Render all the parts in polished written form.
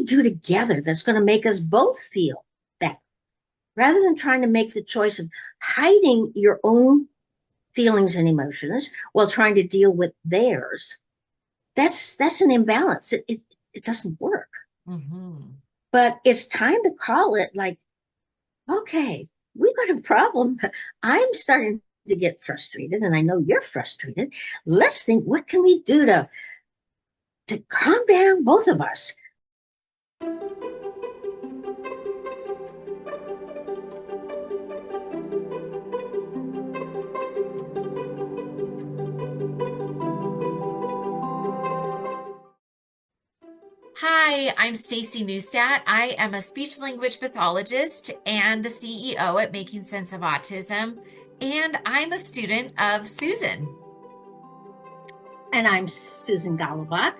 we do together that's going to make us both feel better? Rather than trying to make the choice of hiding your own feelings and emotions while trying to deal with theirs, that's an imbalance. It doesn't work. Mm-hmm. But it's time to call it like, okay, we've got a problem. I'm starting to get frustrated, and I know you're frustrated. Let's think, what can we do to calm down both of us? Hi, I'm Staci Neustadt. I am a speech language pathologist and the CEO at Making Sense of Autism, and I'm a student of Susan. And I'm Susan Golubock.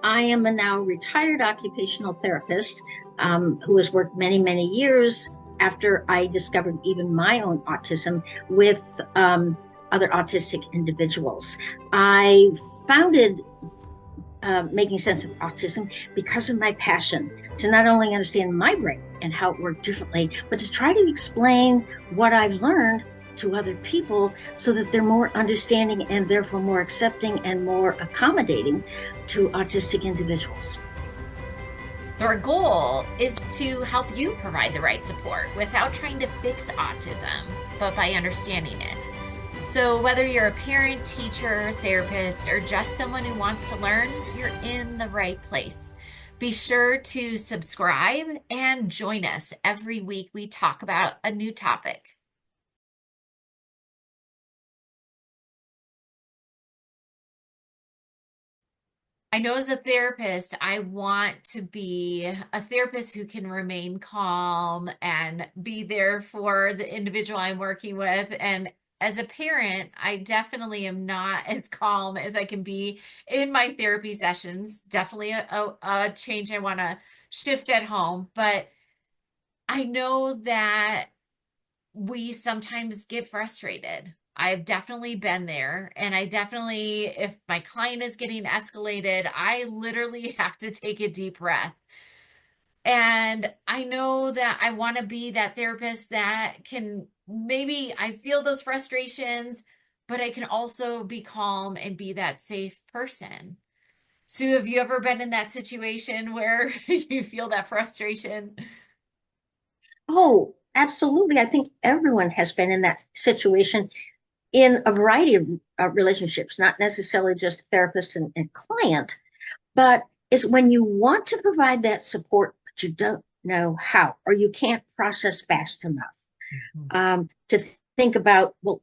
I am a now retired occupational therapist who has worked many, many years after I discovered even my own autism with other autistic individuals. I founded Making Sense of Autism because of my passion to not only understand my brain and how it worked differently, but to try to explain what I've learned to other people so that they're more understanding and therefore more accepting and more accommodating to autistic individuals. So, our goal is to help you provide the right support without trying to fix autism, but by understanding it. So, whether you're a parent, teacher, therapist, or just someone who wants to learn, you're in the right place. Be sure to subscribe and join us every week. We talk about a new topic. I know as a therapist, I want to be a therapist who can remain calm and be there for the individual I'm working with. And as a parent, I definitely am not as calm as I can be in my therapy sessions. Definitely a change I want to shift at home. But I know that we sometimes get frustrated. I've definitely been there. And I definitely, if my client is getting escalated, I literally have to take a deep breath. And I know that I want to be that therapist that can maybe I feel those frustrations, but I can also be calm and be that safe person. Sue, have you ever been in that situation where you feel that frustration? Oh, absolutely. I think everyone has been in that situation in a variety of relationships, not necessarily just therapist and client, but it's when you want to provide that support, but you don't know how, or you can't process fast enough Mhm. to think about, well,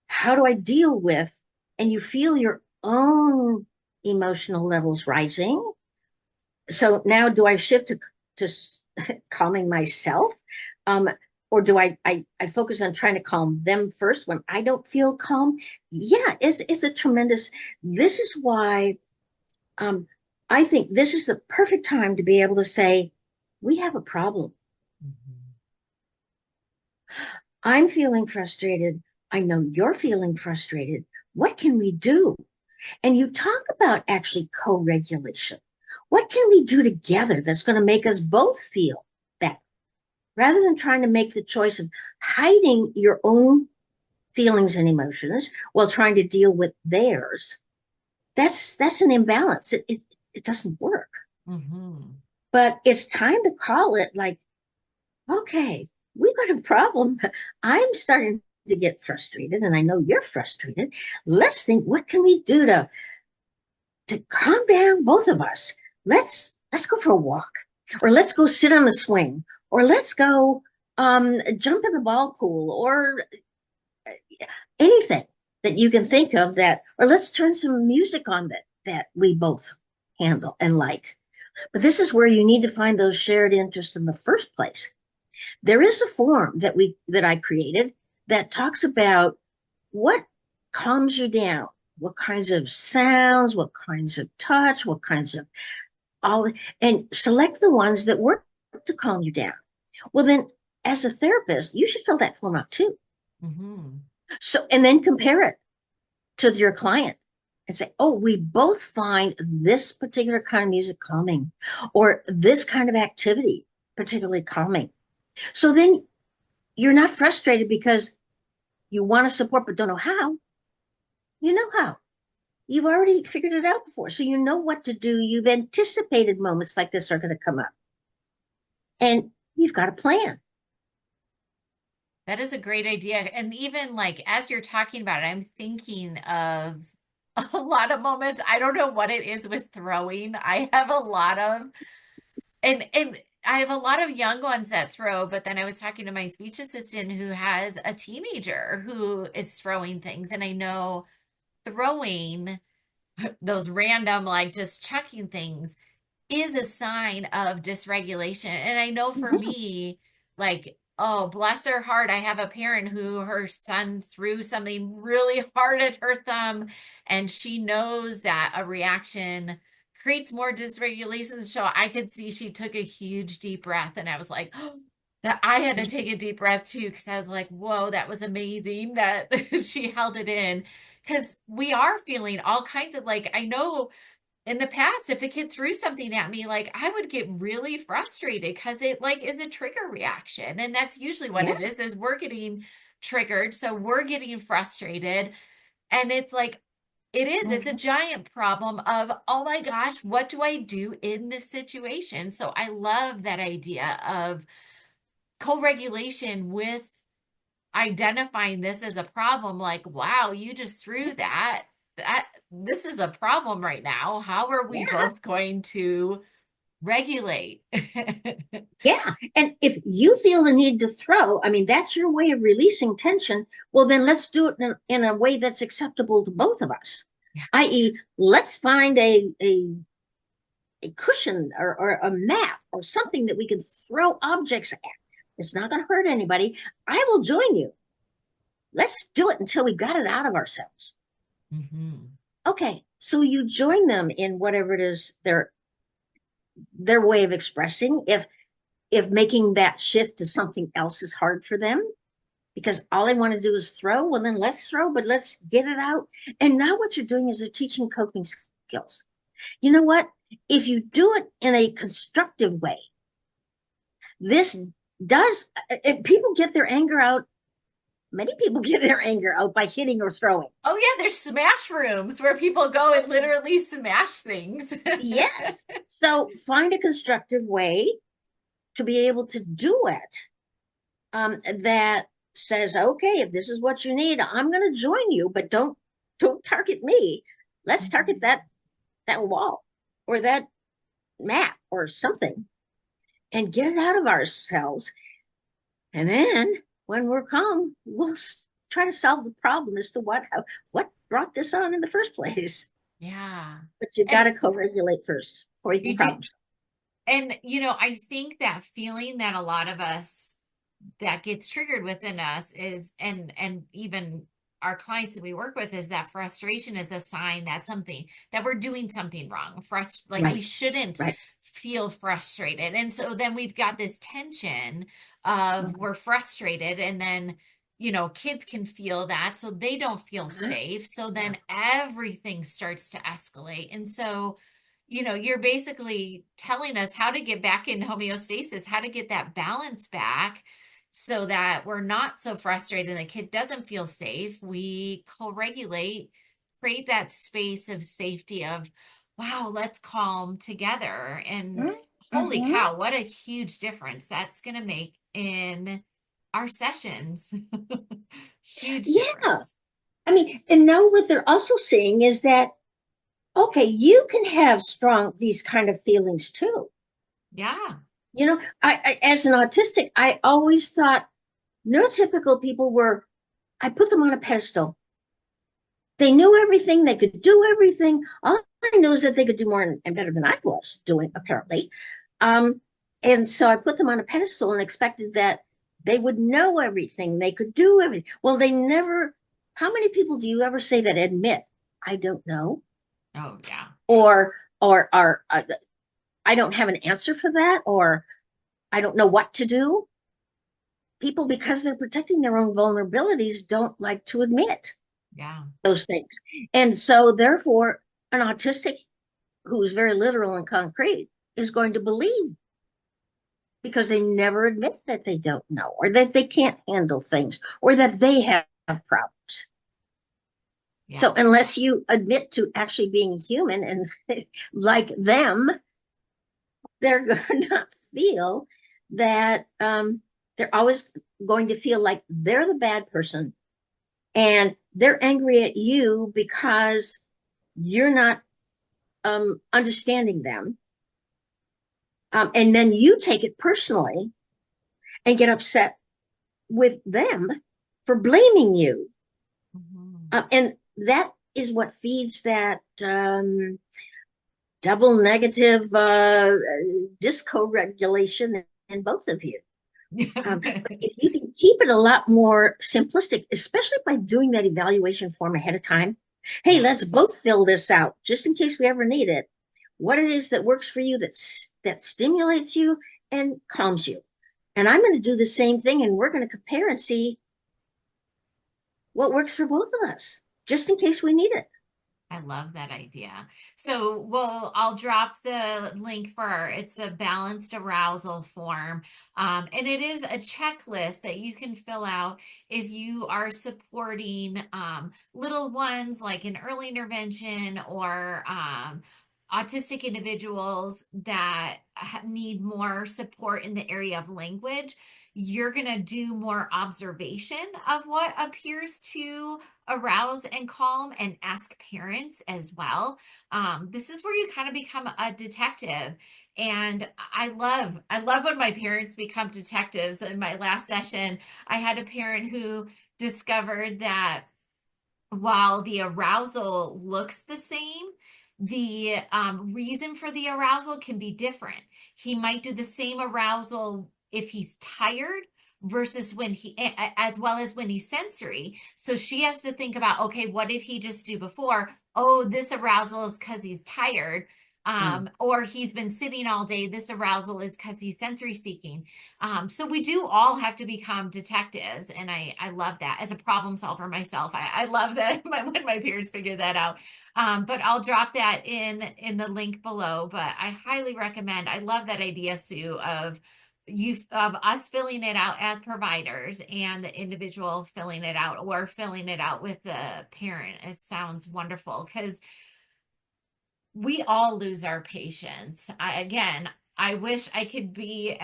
how do I deal with, and you feel your own emotional levels rising. So now do I shift to calming myself? Um, or do I focus on trying to calm them first when I don't feel calm? Yeah, it's a tremendous, this is why um, I think this is the perfect time to be able to say, we have a problem. Mhm. I'm feeling frustrated. I know you're feeling frustrated. What can we do? And you talk about actually co-regulation. What can we do together that's going to make us both feel better? Rather than trying to make the choice of hiding your own feelings and emotions while trying to deal with theirs, that's an imbalance. It doesn't work. Mhm. But it's time to call it like, okay, we've got a problem. I'm starting to get frustrated, and I know you're frustrated. Let's think, what can we do to calm down both of us? Let's go for a walk, or let's go sit on the swing, or let's go jump in the ball pool, or anything that you can think of that, or let's turn some music on that we both handle and like. But this is where you need to find those shared interests in the first place. There is a form that I created that talks about what calms you down, what kinds of sounds, what kinds of touch, what kinds of all, and select the ones that work to calm you down. Well, then, as a therapist, you should fill that form out too. Mhm. So, and then compare it to your client. and say, oh, we both find this particular kind of music calming, or this kind of activity particularly calming. So then you're not frustrated because you want to support but don't know how. You know how. You've already figured it out before. So you know what to do. You've anticipated moments like this are going to come up. And you've got a plan. That is a great idea. And even like as you're talking about it, I'm thinking of a lot of moments. I don't know what it is with throwing. I have a lot of and I have a lot of young ones that throw, but then I was talking to my speech assistant who has a teenager who is throwing things. And I know throwing those random, like just chucking things is a sign of dysregulation. And I know for Mm-hmm. me, like, oh, bless her heart, I have a parent who her son threw something really hard at her thumb, and she knows that a reaction creates more dysregulation. So I could see she took a huge deep breath, and I was like, oh, that I had to take a deep breath too, because I was like, whoa, that was amazing that she held it in. Because we are feeling all kinds of like, I know in the past, if a kid threw something at me, like I would get really frustrated because it like is a trigger reaction. And that's usually what Yeah. it is we're getting triggered. So we're getting frustrated. And it's like, it's a Mm-hmm. giant problem of, oh my gosh, what do I do in this situation? So I love that idea of co-regulation with identifying this as a problem, like, wow, you just threw that. That this is a problem right now. How are we Yeah. both going to regulate? Yeah. And if you feel the need to throw, I mean, that's your way of releasing tension. Well, then let's do it in a way that's acceptable to both of us, i.e., let's find a cushion or a mat or something that we can throw objects at. It's not going to hurt anybody. I will join you. Let's do it until we got it out of ourselves. Mhm. Okay. So you join them in whatever it is their way of expressing. If making that shift to something else is hard for them because all they want to do is throw, well, then let's throw, but let's get it out. And now what you're doing is they're teaching coping skills. You know what? If you do it in a constructive way, this does, if people get their anger out, many people get their anger out by hitting or throwing. Oh yeah, there's smash rooms where people go and literally smash things. Yes. So find a constructive way to be able to do it that says, okay, if this is what you need, I'm going to join you, but don't target me. Let's target that wall or that map or something and get it out of ourselves. And then when we're calm, we'll try to solve the problem as to what brought this on in the first place. Yeah. But you got And to co-regulate first before you can you do, problem solve. and I think that feeling that a lot of us that gets triggered within us is and even our clients that we work with is that frustration is a sign that something that we're doing something wrong. Like we Right, shouldn't right. feel frustrated. And so then we've got this tension of Mhm. we're frustrated and then kids can feel that so they don't feel Uh-huh. safe. So Yeah. then everything starts to escalate. And so you're basically telling us how to get back in homeostasis, how to get that balance back so that we're not so frustrated and the kid doesn't feel safe. We co-regulate, create that space of safety of, wow, let's calm together. And holy Mm-hmm. cow, what a huge difference that's going to make in our sessions. Huge Yeah. difference. I mean, and now what they're also seeing is that, okay, you can have strong, these kind of feelings too. Yeah. As an autistic, I always thought neurotypical people I put them on a pedestal. They knew everything, they could do everything. All I know is that they could do more and better than I was doing, apparently. Um, and so I put them on a pedestal and expected that they would know everything, they could do everything. Well, they never, how many people do you ever say that admit, I don't know? Oh, yeah. Or, or I don't have an answer for that, or I don't know what to do. People, because they're protecting their own vulnerabilities, don't like to admit. Yeah. those things. And so, therefore, an autistic who's very literal and concrete is going to believe because they never admit that they don't know or that they can't handle things or that they have problems. Yeah. So, unless you admit to actually being human and like them, they're going to feel that they're always going to feel like they're the bad person and they're angry at you because you're not understanding them. And then you take it personally and get upset with them for blaming you. Mhm. And that is what feeds that double negative dysregulation in both of you. But if you can keep it a lot more simplistic, especially by doing that evaluation form ahead of time, hey, Yeah. let's both fill this out just in case we ever need it. What it is that works for you that stimulates you and calms you. And I'm going to do the same thing, and we're going to compare and see what works for both of us, just in case we need it. I love that idea. So, well, I'll drop the link it's a balanced arousal form. And it is a checklist that you can fill out if you are supporting little ones like an early intervention or autistic individuals that need more support in the area of language. You're going to do more observation of what appears to arouse and calm and ask parents as well. This is where you kind of become a detective. And I love when my parents become detectives. In my last session, I had a parent who discovered that while the arousal looks the same, the reason for the arousal can be different. He might do the same arousal if he's tired versus when as well as when he's sensory. So she has to think about, okay, what did he just do before? Oh, this arousal is because he's tired. Mm. Or he's been sitting all day. This arousal is because he's sensory seeking. So we do all have to become detectives, and I love that as a problem solver myself. I love that when my peers figure that out. But I'll drop that in the link below. But I highly recommend. I love that idea, Sue, of us filling it out as providers and the individual filling it out or filling it out with the parent. It sounds wonderful because we all lose our patience. Again, I wish I could be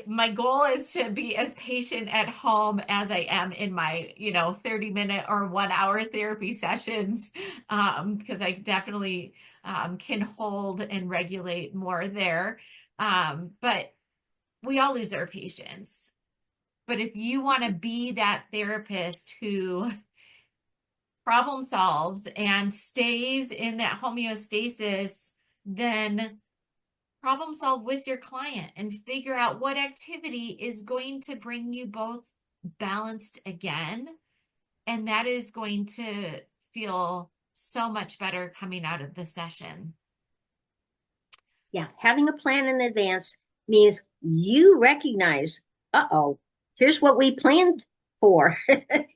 my goal is to be as patient at home as I am in my, 30-minute or 1 hour therapy sessions. Because I definitely can hold and regulate more there. But we all lose our patience. But if you want to be that therapist who problem solves and stays in that homeostasis, then problem solve with your client and figure out what activity is going to bring you both balanced again. And that is going to feel so much better coming out of the session. Yeah, having a plan in advance means you recognize, uh-oh, here's what we planned for.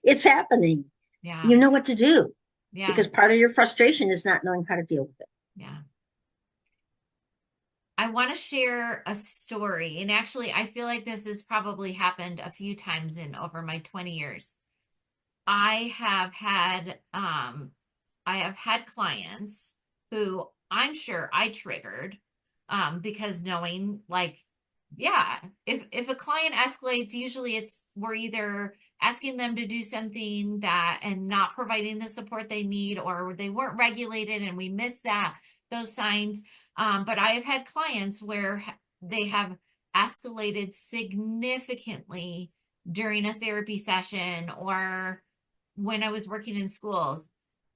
It's happening. Yeah. You know what to do Yeah. because part of your frustration is not knowing how to deal with it. Yeah. I want to share a story. And actually, I feel like this has probably happened a few times in over my 20 years. I have had clients who I'm sure I triggered because knowing like, yeah, if a client escalates, usually it's we're either asking them to do something that and not providing the support they need, or they weren't regulated and we missed those signs. But I have had clients where they have escalated significantly during a therapy session or when I was working in schools.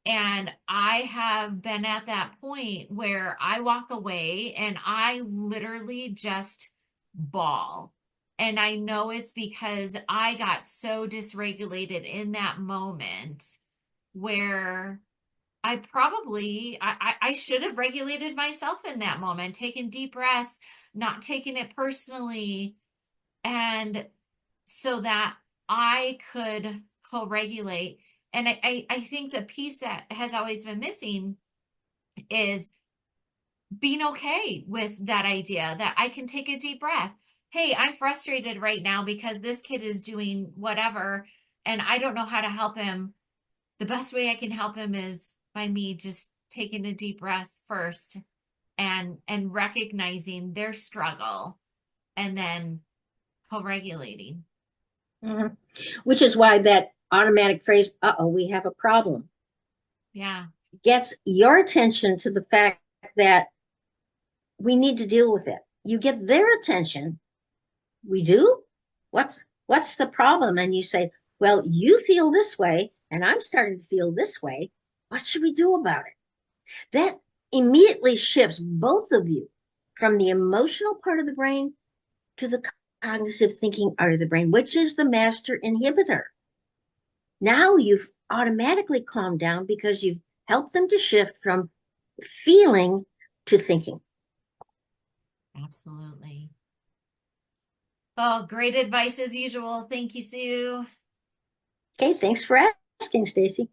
And I have been at that point where I walk away and I literally just bawl. And I know it's because I got so dysregulated in that moment where I should have regulated myself in that moment, taken deep breaths, not taking it personally, and so that I could co-regulate. And I think the piece that has always been missing is being okay with that idea that I can take a deep breath. Hey, I'm frustrated right now because this kid is doing whatever and I don't know how to help him. The best way I can help him is by me just taking a deep breath first and recognizing their struggle and then co-regulating. Mhm. Which is why that automatic phrase, uh-oh, we have a problem, Yeah, gets your attention to the fact that we need to deal with it. You get their attention. We do? What's the problem? And you say, well, you feel this way, and I'm starting to feel this way. What should we do about it? That immediately shifts both of you from the emotional part of the brain to the cognitive thinking part of the brain, which is the master inhibitor. Now you've automatically calmed down because you've helped them to shift from feeling to thinking. absolutely. Oh, great advice as usual. Thank you, Sue. Okay, thanks for asking, Staci.